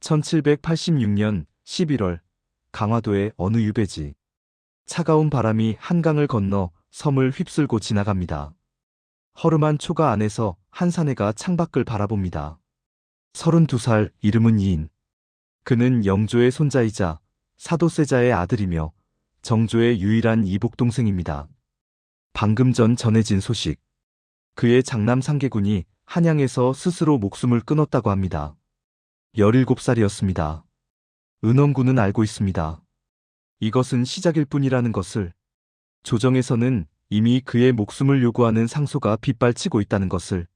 1786년 11월 강화도의 어느 유배지. 차가운 바람이 한강을 건너 섬을 휩쓸고 지나갑니다. 허름한 초가 안에서 한 사내가 창밖을 바라봅니다. 32살, 이름은 이인. 그는 영조의 손자이자 사도세자의 아들이며 정조의 유일한 이복동생입니다. 방금 전 전해진 소식. 그의 장남 상계군이 한양에서 스스로 목숨을 끊었다고 합니다. 17살이었습니다. 은원군은 알고 있습니다. 이것은 시작일 뿐이라는 것을. 조정에서는 이미 그의 목숨을 요구하는 상소가 빗발치고 있다는 것을.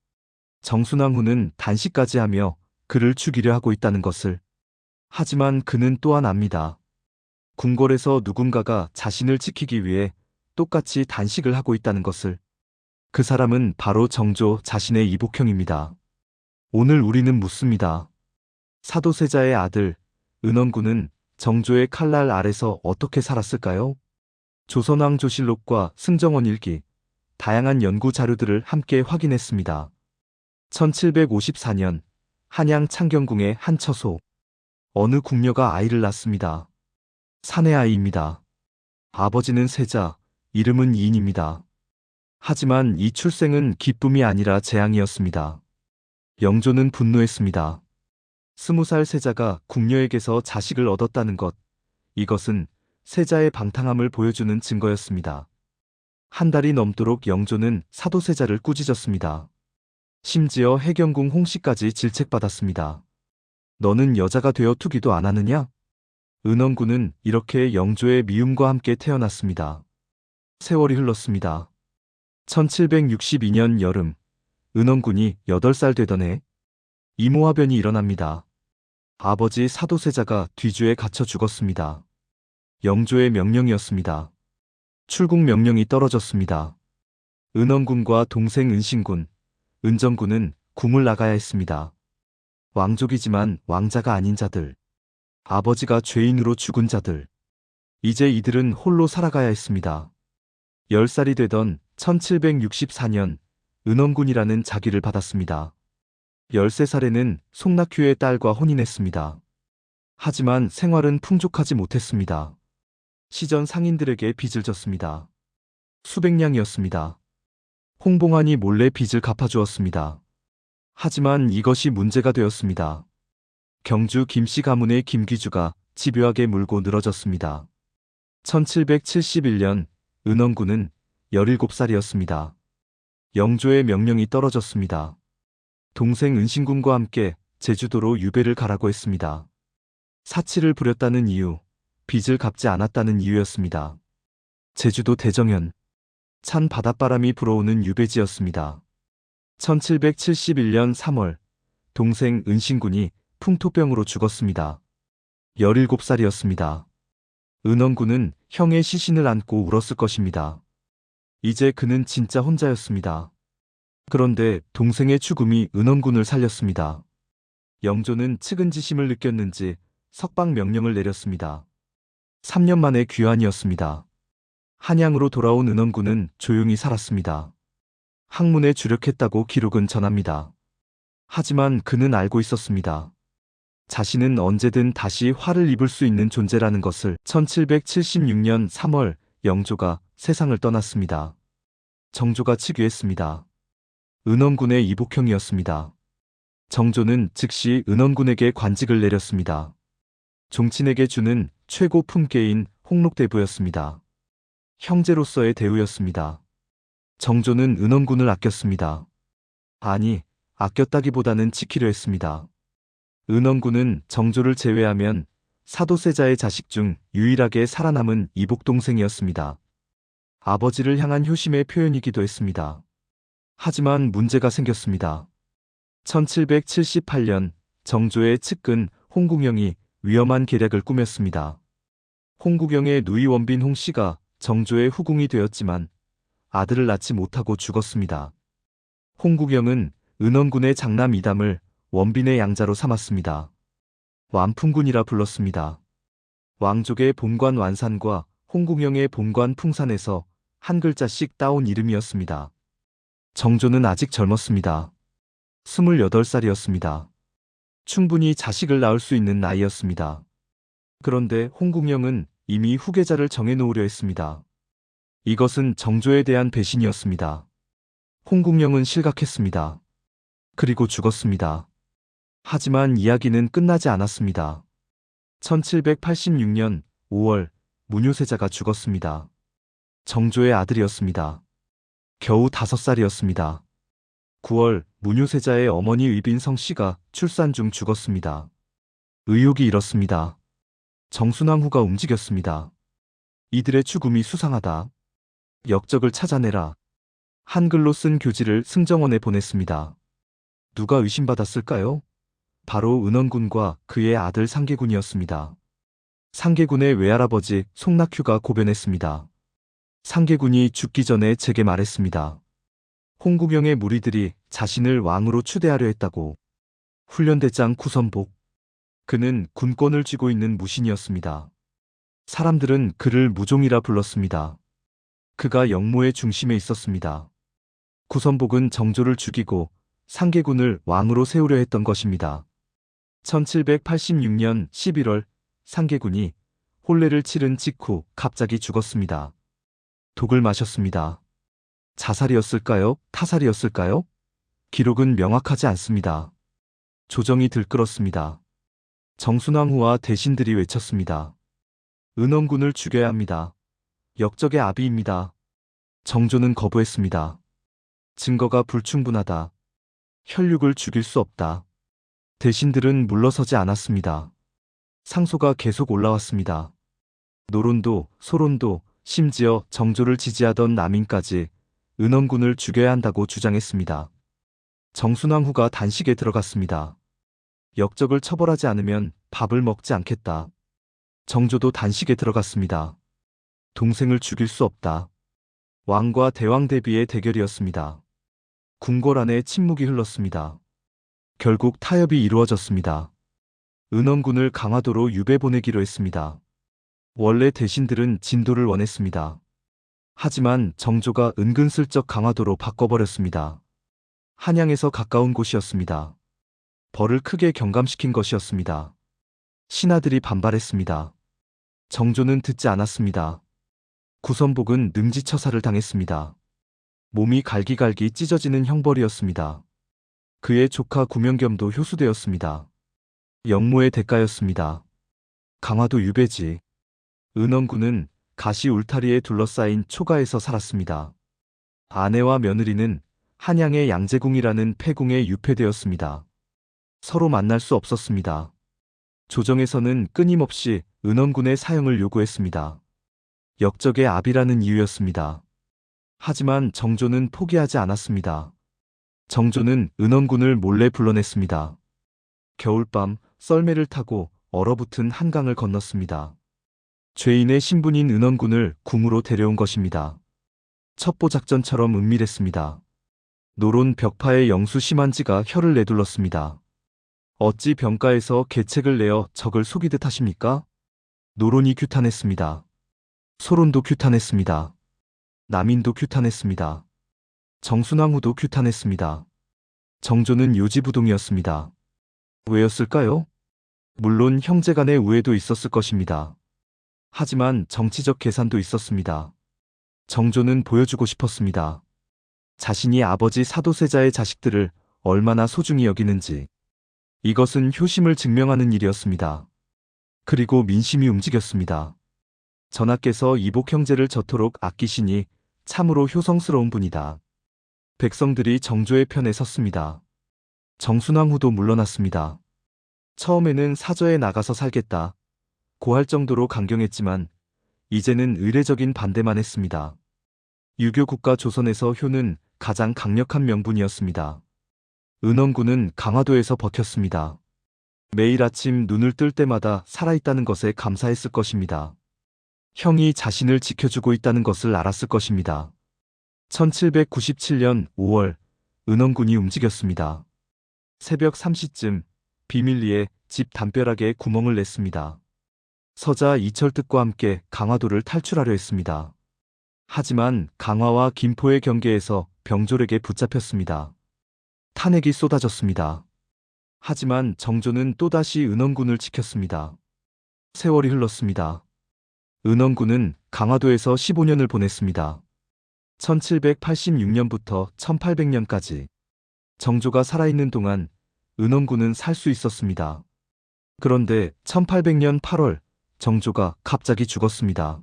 정순왕후는 단식까지 하며 그를 죽이려 하고 있다는 것을. 하지만 그는 또한 압니다. 궁궐에서 누군가가 자신을 지키기 위해 똑같이 단식을 하고 있다는 것을. 그 사람은 바로 정조 자신의 이복형입니다. 오늘 우리는 묻습니다. 사도세자의 아들 은원군은 정조의 칼날 아래서 어떻게 살았을까요? 조선왕조실록과 승정원 일기, 다양한 연구 자료들을 함께 확인했습니다. 1754년 한양 창경궁의 한 처소. 어느 궁녀가 아이를 낳습니다. 사내 아이입니다. 아버지는 세자, 이름은 이인입니다. 하지만 이 출생은 기쁨이 아니라 재앙이었습니다. 영조는 분노했습니다. 20살 세자가 궁녀에게서 자식을 얻었다는 것, 이것은 세자의 방탕함을 보여주는 증거였습니다. 한 달이 넘도록 영조는 사도세자를 꾸짖었습니다. 심지어 해경궁 홍씨까지 질책받았습니다. 너는 여자가 되어 투기도 안 하느냐? 은원군은 이렇게 영조의 미움과 함께 태어났습니다. 세월이 흘렀습니다. 1762년 여름, 은원군이 8살 되던 해, 이모화변이 일어납니다. 아버지 사도세자가 뒤주에 갇혀 죽었습니다. 영조의 명령이었습니다. 출국 명령이 떨어졌습니다. 은원군과 동생 은신군, 은정군은 궁을 나가야 했습니다. 왕족이지만 왕자가 아닌 자들, 아버지가 죄인으로 죽은 자들, 이제 이들은 홀로 살아가야 했습니다. 10살이 되던 1764년 은원군이라는 자기를 받았습니다. 13살에는 송낙휴의 딸과 혼인했습니다. 하지만 생활은 풍족하지 못했습니다. 시전 상인들에게 빚을 졌습니다. 수백냥이었습니다. 홍봉안이 몰래 빚을 갚아주었습니다. 하지만 이것이 문제가 되었습니다. 경주 김씨 가문의 김귀주가 집요하게 물고 늘어졌습니다. 1771년 은원군은 17살이었습니다. 영조의 명령이 떨어졌습니다. 동생 은신군과 함께 제주도로 유배를 가라고 했습니다. 사치를 부렸다는 이유, 빚을 갚지 않았다는 이유였습니다. 제주도 대정현, 찬 바닷바람이 불어오는 유배지였습니다. 1771년 3월, 동생 은신군이 풍토병으로 죽었습니다. 17살이었습니다. 은원군은 형의 시신을 안고 울었을 것입니다. 이제 그는 진짜 혼자였습니다. 그런데 동생의 죽음이 은원군을 살렸습니다. 영조는 측은지심을 느꼈는지 석방 명령을 내렸습니다. 3년 만에 귀환이었습니다. 한양으로 돌아온 은원군은 조용히 살았습니다. 학문에 주력했다고 기록은 전합니다. 하지만 그는 알고 있었습니다. 자신은 언제든 다시 화를 입을 수 있는 존재라는 것을. 1776년 3월 영조가 세상을 떠났습니다. 정조가 즉위했습니다. 은원군의 이복형이었습니다. 정조는 즉시 은원군에게 관직을 내렸습니다. 종친에게 주는 최고 품계인 홍록대부였습니다. 형제로서의 대우였습니다. 정조는 은원군을 아꼈습니다. 아니, 아꼈다기보다는 지키려 했습니다. 은원군은 정조를 제외하면 사도세자의 자식 중 유일하게 살아남은 이복동생이었습니다. 아버지를 향한 효심의 표현이기도 했습니다. 하지만 문제가 생겼습니다. 1778년 정조의 측근 홍국영이 위험한 계략을 꾸몄습니다. 홍국영의 누이 원빈 홍씨가 정조의 후궁이 되었지만 아들을 낳지 못하고 죽었습니다. 홍국영은 은원군의 장남 이담을 원빈의 양자로 삼았습니다. 완풍군이라 불렀습니다. 왕족의 본관 완산과 홍국영의 본관 풍산에서 한 글자씩 따온 이름이었습니다. 정조는 아직 젊었습니다. 28살이었습니다. 충분히 자식을 낳을 수 있는 나이였습니다. 그런데 홍국영은 이미 후계자를 정해놓으려 했습니다. 이것은 정조에 대한 배신이었습니다. 홍국영은 실각했습니다. 그리고 죽었습니다. 하지만 이야기는 끝나지 않았습니다. 1786년 5월 문효세자가 죽었습니다. 정조의 아들이었습니다. 겨우 5살이었습니다. 9월 문효세자의 어머니 의빈성 씨가 출산 중 죽었습니다. 의혹이 일었습니다. 정순왕후가 움직였습니다. 이들의 죽음이 수상하다. 역적을 찾아내라. 한글로 쓴 교지를 승정원에 보냈습니다. 누가 의심받았을까요? 바로 은원군과 그의 아들 상계군이었습니다. 상계군의 외할아버지 송낙휴가 고변했습니다. 상계군이 죽기 전에 제게 말했습니다. 홍국영의 무리들이 자신을 왕으로 추대하려 했다고. 훈련대장 구선복. 그는 군권을 쥐고 있는 무신이었습니다. 사람들은 그를 무종이라 불렀습니다. 그가 영모의 중심에 있었습니다. 구선복은 정조를 죽이고 상계군을 왕으로 세우려 했던 것입니다. 1786년 11월 상계군이 혼례를 치른 직후 갑자기 죽었습니다. 독을 마셨습니다. 자살이었을까요? 타살이었을까요? 기록은 명확하지 않습니다. 조정이 들끓었습니다. 정순왕후와 대신들이 외쳤습니다. 은원군을 죽여야 합니다. 역적의 아비입니다. 정조는 거부했습니다. 증거가 불충분하다. 혈육을 죽일 수 없다. 대신들은 물러서지 않았습니다. 상소가 계속 올라왔습니다. 노론도, 소론도, 심지어 정조를 지지하던 남인까지 은원군을 죽여야 한다고 주장했습니다. 정순왕후가 단식에 들어갔습니다. 역적을 처벌하지 않으면 밥을 먹지 않겠다. 정조도 단식에 들어갔습니다. 동생을 죽일 수 없다. 왕과 대왕 대비의 대결이었습니다. 궁궐 안에 침묵이 흘렀습니다. 결국 타협이 이루어졌습니다. 은원군을 강화도로 유배 보내기로 했습니다. 원래 대신들은 진도를 원했습니다. 하지만 정조가 은근슬쩍 강화도로 바꿔버렸습니다. 한양에서 가까운 곳이었습니다. 벌을 크게 경감시킨 것이었습니다. 신하들이 반발했습니다. 정조는 듣지 않았습니다. 구선복은 능지처사를 당했습니다. 몸이 갈기갈기 찢어지는 형벌이었습니다. 그의 조카 구명겸도 효수되었습니다. 영모의 대가였습니다. 강화도 유배지. 은원군은 가시 울타리에 둘러싸인 초가에서 살았습니다. 아내와 며느리는 한양의 양재궁이라는 폐궁에 유폐되었습니다. 서로 만날 수 없었습니다. 조정에서는 끊임없이 은원군의 사형을 요구했습니다. 역적의 아비라는 이유였습니다. 하지만 정조는 포기하지 않았습니다. 정조는 은원군을 몰래 불러냈습니다. 겨울밤 썰매를 타고 얼어붙은 한강을 건넜습니다. 죄인의 신분인 은원군을 궁으로 데려온 것입니다. 첩보작전처럼 은밀했습니다. 노론 벽파의 영수 심한지가 혀를 내둘렀습니다. 어찌 병가에서 계책을 내어 적을 속이듯 하십니까? 노론이 규탄했습니다. 소론도 규탄했습니다. 남인도 규탄했습니다. 정순왕후도 규탄했습니다. 정조는 요지부동이었습니다. 왜였을까요? 물론 형제간의 우애도 있었을 것입니다. 하지만 정치적 계산도 있었습니다. 정조는 보여주고 싶었습니다. 자신이 아버지 사도세자의 자식들을 얼마나 소중히 여기는지. 이것은 효심을 증명하는 일이었습니다. 그리고 민심이 움직였습니다. 전하께서 이복 형제를 저토록 아끼시니 참으로 효성스러운 분이다. 백성들이 정조의 편에 섰습니다. 정순왕후도 물러났습니다. 처음에는 사저에 나가서 살겠다 고 할 정도로 강경했지만 이제는 의례적인 반대만 했습니다. 유교국가 조선에서 효는 가장 강력한 명분이었습니다. 은원군은 강화도에서 버텼습니다. 매일 아침 눈을 뜰 때마다 살아있다는 것에 감사했을 것입니다. 형이 자신을 지켜주고 있다는 것을 알았을 것입니다. 1797년 5월 은원군이 움직였습니다. 새벽 3시쯤 비밀리에 집 담벼락에 구멍을 냈습니다. 서자 이철특과 함께 강화도를 탈출하려 했습니다. 하지만 강화와 김포의 경계에서 병졸에게 붙잡혔습니다. 탄핵이 쏟아졌습니다. 하지만 정조는 또다시 은원군을 지켰습니다. 세월이 흘렀습니다. 은원군은 강화도에서 15년을 보냈습니다. 1786년부터 1800년까지 정조가 살아있는 동안 은원군은 살 수 있었습니다. 그런데 1800년 8월 정조가 갑자기 죽었습니다.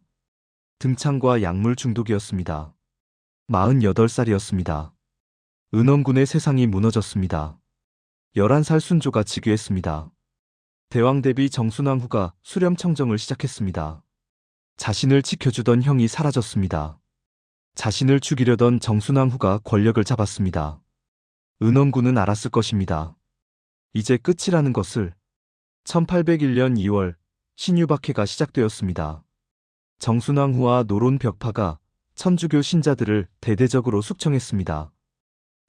등창과 약물 중독이었습니다. 48살이었습니다. 은원군의 세상이 무너졌습니다. 11살 순조가 즉위했습니다. 대왕대비 정순왕후가 수렴청정을 시작했습니다. 자신을 지켜주던 형이 사라졌습니다. 자신을 죽이려던 정순왕후가 권력을 잡았습니다. 은원군은 알았을 것입니다. 이제 끝이라는 것을. 1801년 2월 신유박해가 시작되었습니다. 정순왕후와 노론 벽파가 천주교 신자들을 대대적으로 숙청했습니다.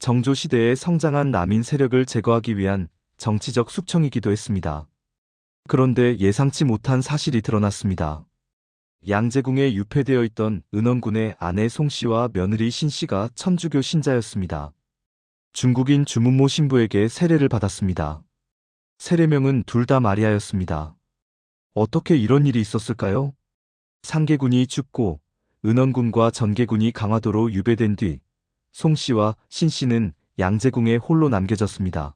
정조 시대에 성장한 남인 세력을 제거하기 위한 정치적 숙청이기도 했습니다. 그런데 예상치 못한 사실이 드러났습니다. 양재궁에 유폐되어 있던 은원군의 아내 송씨와 며느리 신씨가 천주교 신자였습니다. 중국인 주문모 신부에게 세례를 받았습니다. 세례명은 둘 다 마리아였습니다. 어떻게 이런 일이 있었을까요? 상계군이 죽고 은원군과 전계군이 강화도로 유배된 뒤 송씨와 신씨는 양재궁에 홀로 남겨졌습니다.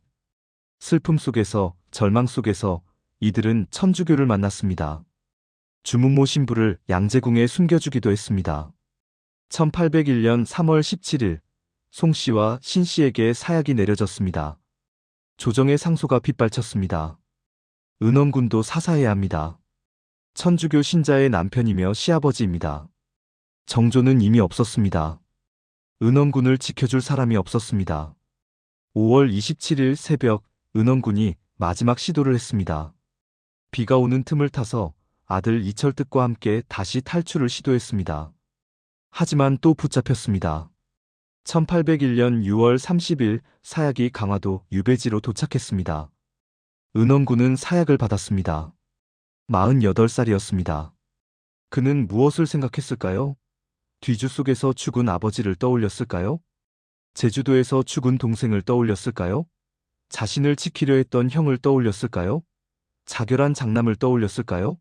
슬픔 속에서, 절망 속에서 이들은 천주교를 만났습니다. 주문모 신부를 양재궁에 숨겨주기도 했습니다. 1801년 3월 17일 송씨와 신씨에게 사약이 내려졌습니다. 조정의 상소가 빗발쳤습니다. 은원군도 사사해야 합니다. 천주교 신자의 남편이며 시아버지입니다. 정조는 이미 없었습니다. 은원군을 지켜줄 사람이 없었습니다. 5월 27일 새벽 은원군이 마지막 시도를 했습니다. 비가 오는 틈을 타서 아들 이철뜻과 함께 다시 탈출을 시도했습니다. 하지만 또 붙잡혔습니다. 1801년 6월 30일 사약이 강화도 유배지로 도착했습니다. 은원군은 사약을 받았습니다. 48살이었습니다. 그는 무엇을 생각했을까요? 뒤주 속에서 죽은 아버지를 떠올렸을까요? 제주도에서 죽은 동생을 떠올렸을까요? 자신을 지키려 했던 형을 떠올렸을까요? 자결한 장남을 떠올렸을까요?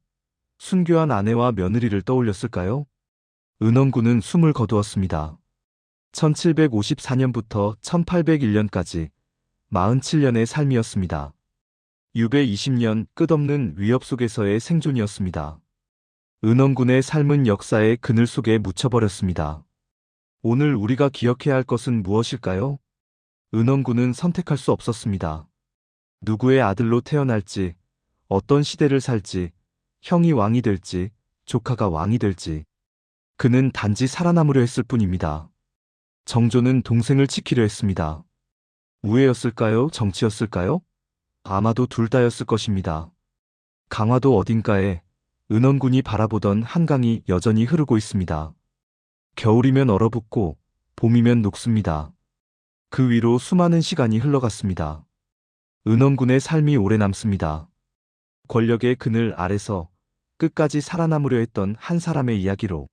순교한 아내와 며느리를 떠올렸을까요? 은원군은 숨을 거두었습니다. 1754년부터 1801년까지 47년의 삶이었습니다. 유배 20년 끝없는 위협 속에서의 생존이었습니다. 은원군의 삶은 역사의 그늘 속에 묻혀버렸습니다. 오늘 우리가 기억해야 할 것은 무엇일까요? 은원군은 선택할 수 없었습니다. 누구의 아들로 태어날지, 어떤 시대를 살지, 형이 왕이 될지, 조카가 왕이 될지. 그는 단지 살아남으려 했을 뿐입니다. 정조는 동생을 지키려 했습니다. 우애였을까요? 정치였을까요? 아마도 둘 다였을 것입니다. 강화도 어딘가에 은원군이 바라보던 한강이 여전히 흐르고 있습니다. 겨울이면 얼어붙고 봄이면 녹습니다. 그 위로 수많은 시간이 흘러갔습니다. 은원군의 삶이 오래 남습니다. 권력의 그늘 아래서 끝까지 살아남으려 했던 한 사람의 이야기로.